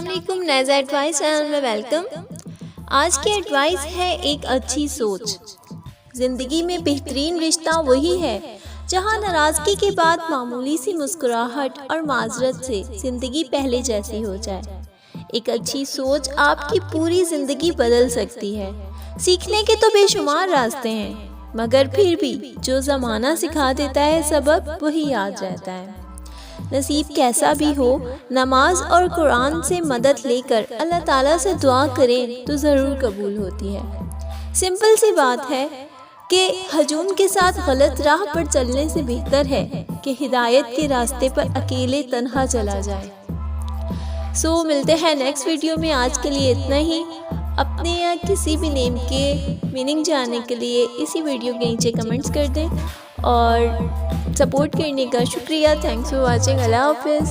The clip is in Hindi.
वालेकुम, नेज़ा एडवाइस चैनल में वेलकम। आज की एडवाइस है एक अच्छी सोच। ज़िंदगी में बेहतरीन रिश्ता वही है जहां नाराज़गी के बाद मामूली सी मुस्कुराहट और माजरत से ज़िंदगी पहले जैसी हो जाए। एक अच्छी सोच आपकी पूरी ज़िंदगी बदल सकती है। सीखने के तो बेशुमार रास्ते हैं, मगर फिर भी जो ज़माना सिखा देता है सबक वही याद रहता है। नसीब कैसा भी हो, नमाज और कुरान से मदद लेकर अल्लाह ताला से दुआ करें तो ज़रूर कबूल होती है। सिंपल सी बात है कि हजूम के साथ गलत राह पर चलने से बेहतर है कि हिदायत के रास्ते पर अकेले तन्हा चला जाए। मिलते हैं नेक्स्ट वीडियो में। आज के लिए इतना ही। अपने या किसी भी नेम के मीनिंग जानने के लिए इसी वीडियो के नीचे कमेंट्स कर दें और सपोर्ट करने का शुक्रिया। Thanks for watching. अल्लाह हाफिज़।